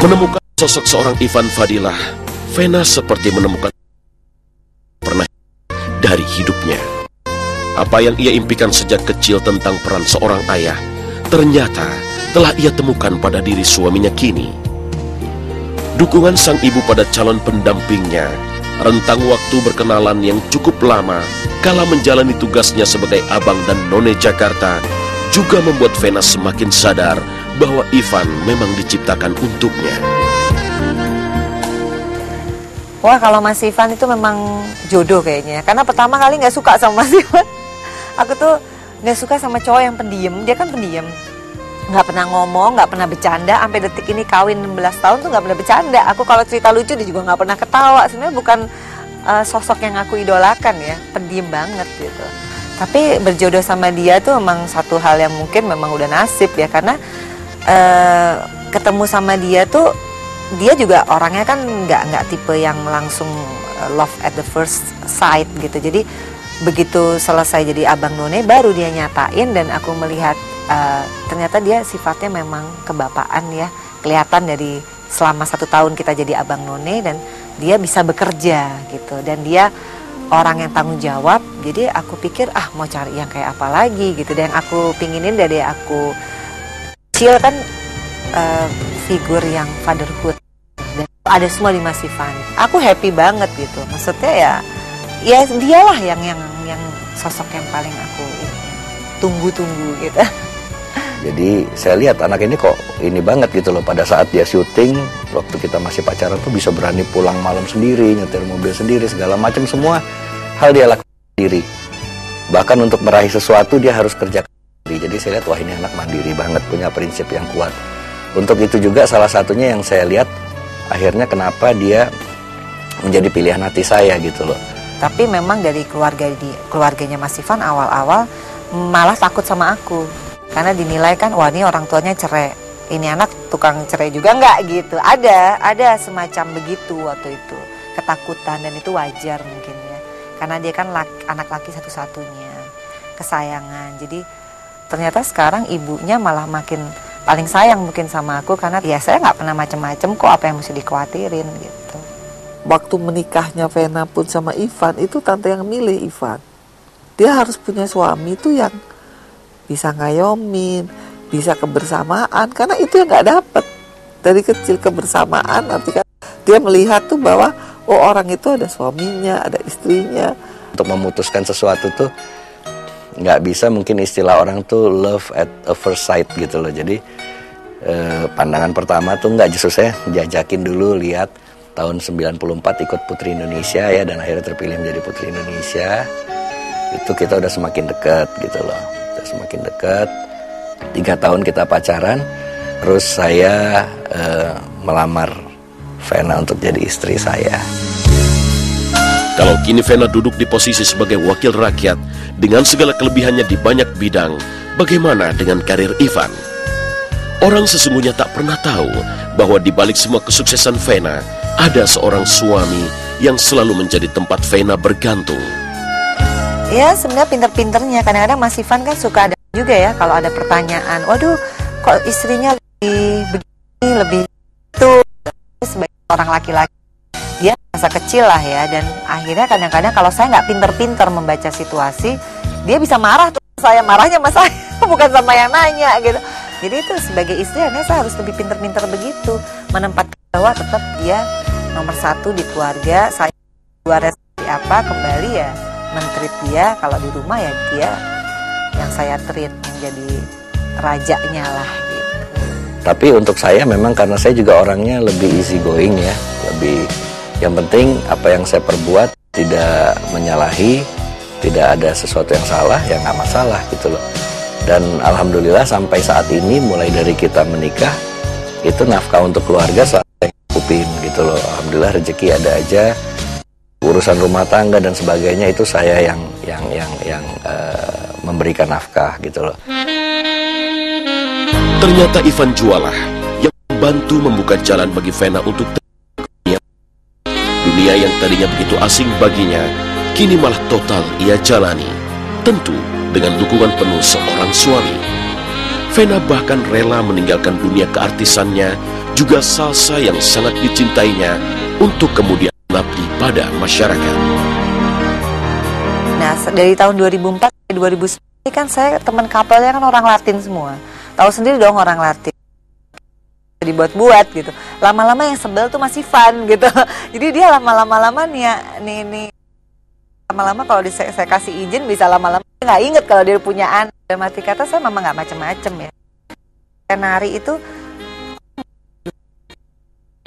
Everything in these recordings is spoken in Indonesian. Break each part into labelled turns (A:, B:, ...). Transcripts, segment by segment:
A: Menemukan sosok seorang Ivan Fadilah, Vena seperti menemukan pernah dari hidupnya. Apa yang ia impikan sejak kecil tentang peran seorang ayah, ternyata telah ia temukan pada diri suaminya kini. Dukungan sang ibu pada calon pendampingnya, rentang waktu berkenalan yang cukup lama kala menjalani tugasnya sebagai abang dan none Jakarta, juga membuat Vena semakin sadar bahwa Ivan memang diciptakan untuknya.
B: Wah, kalau Mas Ivan itu memang jodoh kayaknya. Karena pertama kali nggak suka sama Mas Ivan. Aku tuh nggak suka sama cowok yang pendiam. Dia kan pendiam, nggak pernah ngomong, nggak pernah bercanda. Sampai detik ini kawin 16 tahun tuh nggak pernah bercanda. Aku kalau cerita lucu dia juga nggak pernah ketawa. Sebenarnya bukan sosok yang aku idolakan ya, pendiam banget gitu. Tapi berjodoh sama dia tuh memang satu hal yang mungkin memang udah nasib ya. Karena ketemu sama dia tuh, dia juga orangnya kan nggak tipe yang langsung love at the first sight gitu. Jadi begitu selesai jadi abang none baru dia nyatain, dan aku melihat ternyata dia sifatnya memang kebapaan ya. Kelihatan dari selama 1 tahun kita jadi abang none, dan dia bisa bekerja gitu, dan dia orang yang tanggung jawab. Jadi aku pikir mau cari yang kayak apa lagi gitu. Dan yang aku pinginin dari aku kecil kan figur yang fatherhood, dan ada semua di Mas Ivan. Aku happy banget gitu. Maksudnya ya dialah yang sosok yang paling aku tunggu-tunggu gitu.
C: Jadi saya lihat anak ini kok ini banget gitu loh. Pada saat dia syuting, waktu kita masih pacaran tuh bisa berani pulang malam sendiri, nyetir mobil sendiri, segala macam, semua hal dia lakukan sendiri. Bahkan untuk meraih sesuatu dia harus kerja sendiri. Jadi saya lihat, wah ini anak mandiri banget, punya prinsip yang kuat. Untuk itu juga salah satunya yang saya lihat akhirnya kenapa dia menjadi pilihan hati saya gitu loh.
B: Tapi memang dari keluarganya Mas Ivan awal-awal malah takut sama aku. Karena dinilai kan, wah ini orang tuanya cerai, ini anak tukang cerai juga nggak gitu. Ada semacam begitu waktu itu, ketakutan, dan itu wajar mungkin ya. Karena dia kan anak laki satu-satunya, kesayangan. Jadi ternyata sekarang ibunya malah makin paling sayang mungkin sama aku, karena ya saya nggak pernah macem-macem kok, apa yang mesti dikhawatirin gitu.
D: Waktu menikahnya Vena pun sama Ivan, itu tante yang milih Ivan. Dia harus punya suami tuh yang bisa ngayomin, bisa kebersamaan, karena itu yang nggak dapet dari kecil, kebersamaan. Nanti kan dia melihat tuh bahwa orang itu ada suaminya, ada istrinya.
C: Untuk memutuskan sesuatu tuh nggak bisa, mungkin istilah orang tuh love at a first sight gitu loh. Jadi pandangan pertama tuh nggak, justru saya jajakin dulu, lihat tahun 94 ikut Putri Indonesia ya, dan akhirnya terpilih menjadi Putri Indonesia. Itu kita udah semakin dekat gitu loh. Semakin dekat, 3 tahun kita pacaran, terus saya melamar Vena untuk jadi istri saya.
A: Kalau kini Vena duduk di posisi sebagai wakil rakyat dengan segala kelebihannya di banyak bidang, bagaimana dengan karir Ivan? Orang sesungguhnya tak pernah tahu bahwa di balik semua kesuksesan Vena ada seorang suami yang selalu menjadi tempat Vena bergantung.
B: Ya sebenarnya pinter-pinternya, kadang-kadang Mas Ivan kan suka ada juga ya kalau ada pertanyaan, waduh kok istrinya lebih begini, lebih itu, sebagai orang laki-laki dia masa kecil lah ya, dan akhirnya kadang-kadang kalau saya nggak pinter-pinter membaca situasi, dia bisa marah tuh, saya marahnya sama saya bukan sama yang nanya gitu. Jadi itu sebagai istri saya harus lebih pinter-pinter begitu, menempatkan bahwa tetap dia nomor 1 di keluarga, saya luarnya seperti apa, kembali ya men-treat dia, kalau di rumah ya dia yang saya treat, yang jadi rajanya lah gitu.
C: Tapi untuk saya memang karena saya juga orangnya lebih easy going ya, lebih yang penting apa yang saya perbuat tidak menyalahi, tidak ada sesuatu yang salah, ya nggak masalah gitu loh. Dan alhamdulillah sampai saat ini, mulai dari kita menikah, itu nafkah untuk keluarga selalu saya cukupin gitu loh. Alhamdulillah rezeki ada aja. Urusan rumah tangga dan sebagainya itu saya yang memberikan nafkah gitu loh.
A: Ternyata Ivan Jualah yang membantu membuka jalan bagi Vena untuk dunia yang tadinya begitu asing baginya, kini malah total ia jalani, tentu dengan dukungan penuh seorang suami. Vena bahkan rela meninggalkan dunia keartisannya juga salsa yang sangat dicintainya untuk kemudian mengabdi pada masyarakat.
B: Nah, dari tahun 2004 sampai 2009 kan saya teman kapelnya kan orang Latin semua. Tahu sendiri dong orang Latin. Dibuat-buat gitu. Lama-lama yang sebel tuh masih fun gitu. Jadi dia lama-lama nih lama-lama kalau saya kasih izin bisa lama-lama nggak inget kalau dia punya anak. Dan mati kata saya memang nggak macem-macem ya. Nari itu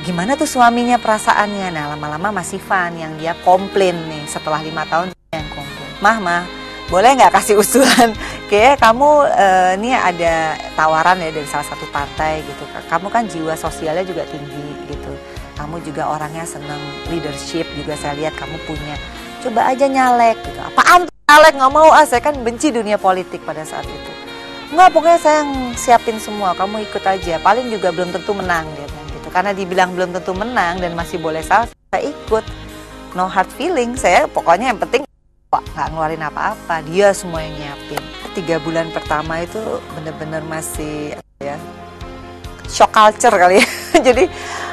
B: gimana tuh suaminya perasaannya. Nah lama-lama masih fun yang dia komplain nih setelah 5 tahun yang komplain. Mah boleh nggak kasih usulan? Kayak kamu ini ada tawaran ya dari salah satu partai gitu. Kamu kan jiwa sosialnya juga tinggi gitu. Kamu juga orangnya senang leadership juga saya lihat kamu punya. Coba aja nyalek gitu. Apaan tuh nyalek? Nggak mau saya kan benci dunia politik pada saat itu. Nggak, pokoknya saya yang siapin semua. Kamu ikut aja. Paling juga belum tentu menang gitu. Karena dibilang belum tentu menang dan masih boleh salah, saya ikut. No hard feeling. Saya pokoknya yang penting nggak ngeluarin apa-apa. Dia semua yang nyiapin. 3 bulan pertama itu bener-bener masih ya shock culture kali ya. Jadi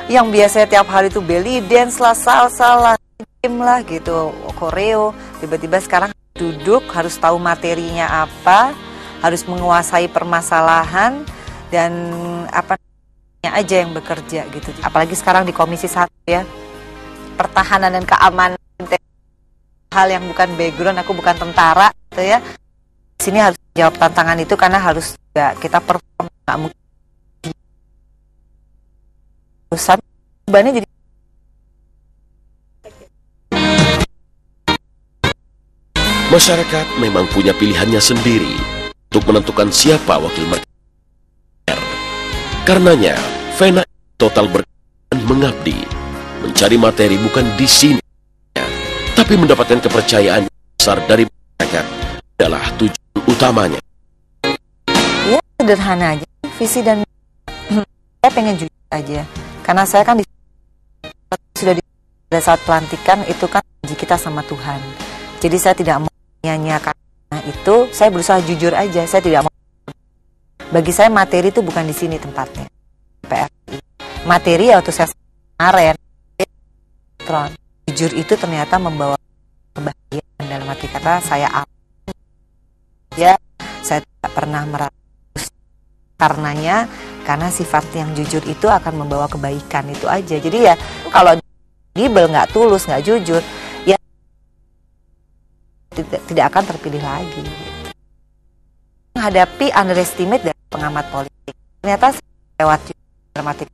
B: yang biasanya tiap hari itu belly dance lah, salsa lah, game lah gitu, koreo. Tiba-tiba sekarang duduk harus tahu materinya apa, harus menguasai permasalahan dan apa aja yang bekerja gitu. Apalagi sekarang di Komisi 1 ya, pertahanan dan keamanan, hal yang bukan background, aku bukan tentara gitu ya. Di sini harus jawab tantangan itu karena harus juga kita perform, nggak mungkin bebannya jadi.
A: Masyarakat memang punya pilihannya sendiri untuk menentukan siapa wakil mereka. Karenanya, Vena total berkenan mengabdi, mencari materi bukan di sini, tapi mendapatkan kepercayaan besar dari masyarakat adalah tujuan utamanya.
B: Ya sederhana aja, visi dan saya pengen jujur aja, karena saya kan sudah pada saat pelantikan itu kan janji kita sama Tuhan. Jadi saya tidak mau nyanyiakan itu, saya berusaha jujur aja, saya tidak mau. Bagi saya materi itu bukan di sini tempatnya. PRI. Materi ya waktu saya kemarin, jujur itu ternyata membawa kebahagiaan dalam arti kata saya ya, saya tidak pernah merasa karenanya, karena sifat yang jujur itu akan membawa kebaikan itu aja. Jadi ya kalau gibel nggak tulus, nggak jujur, ya tidak akan terpilih lagi. Menghadapi underestimate dari pengamat politik, ternyata lewat dramatik.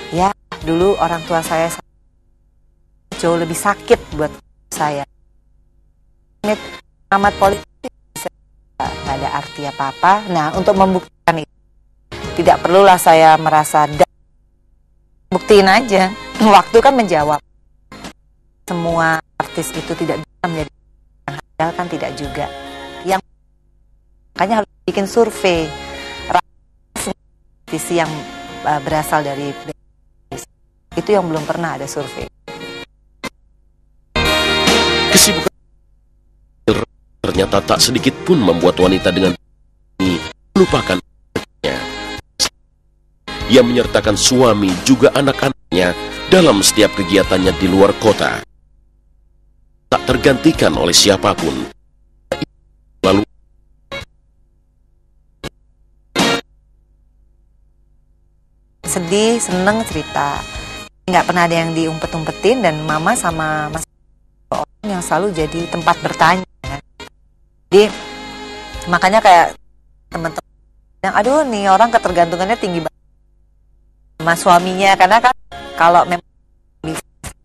B: Ya dulu orang tua saya jauh lebih sakit buat saya. Pengamat politik tidak ada arti apa-apa. Nah untuk membuktikan itu, tidak perlulah saya merasa buktiin aja. Waktu kan menjawab. Semua artis itu tidak bisa menjadi handal, kan tidak juga. Yang makanya harus bikin survei visi yang berasal dari itu yang belum pernah ada survei.
A: Kesibukan ternyata tak sedikit pun membuat wanita dengan ini melupakan anaknya. Ia menyertakan suami juga anak-anaknya dalam setiap kegiatannya di luar kota. Tak tergantikan oleh siapapun. Lalu
B: sedih, seneng cerita. Nggak pernah ada yang diumpet-umpetin, dan mama sama mas orang yang selalu jadi tempat bertanya. Jadi makanya kayak teman-teman yang aduh nih orang ketergantungannya tinggi banget sama suaminya, karena kan kalau memang bisa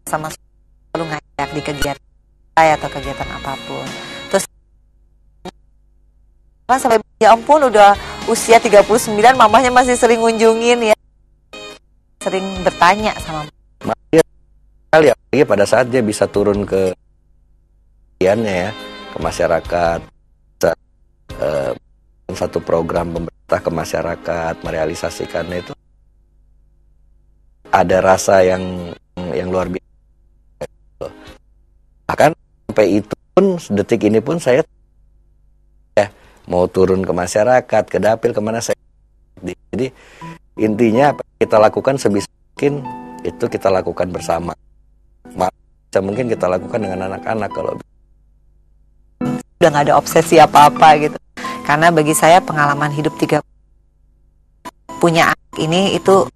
B: sama selalu ngajak di kegiatan saya atau kegiatan apapun. Terus sampai ya ampun udah usia 39 mamanya masih sering ngunjungin ya. Sering bertanya sama
C: kali ya, pada saat dia bisa turun ke ya, ke masyarakat, satu program pemerintah ke masyarakat, merealisasikannya itu ada rasa yang luar biasa. Bahkan sampai itu pun, detik ini pun saya ya mau turun ke masyarakat, ke dapil, kemana saya. Jadi intinya kita lakukan sebisa mungkin itu kita lakukan bersama. Mungkin kita lakukan dengan anak-anak kalau
B: udah nggak ada obsesi apa-apa gitu. Karena bagi saya pengalaman hidup 3 punya anak ini itu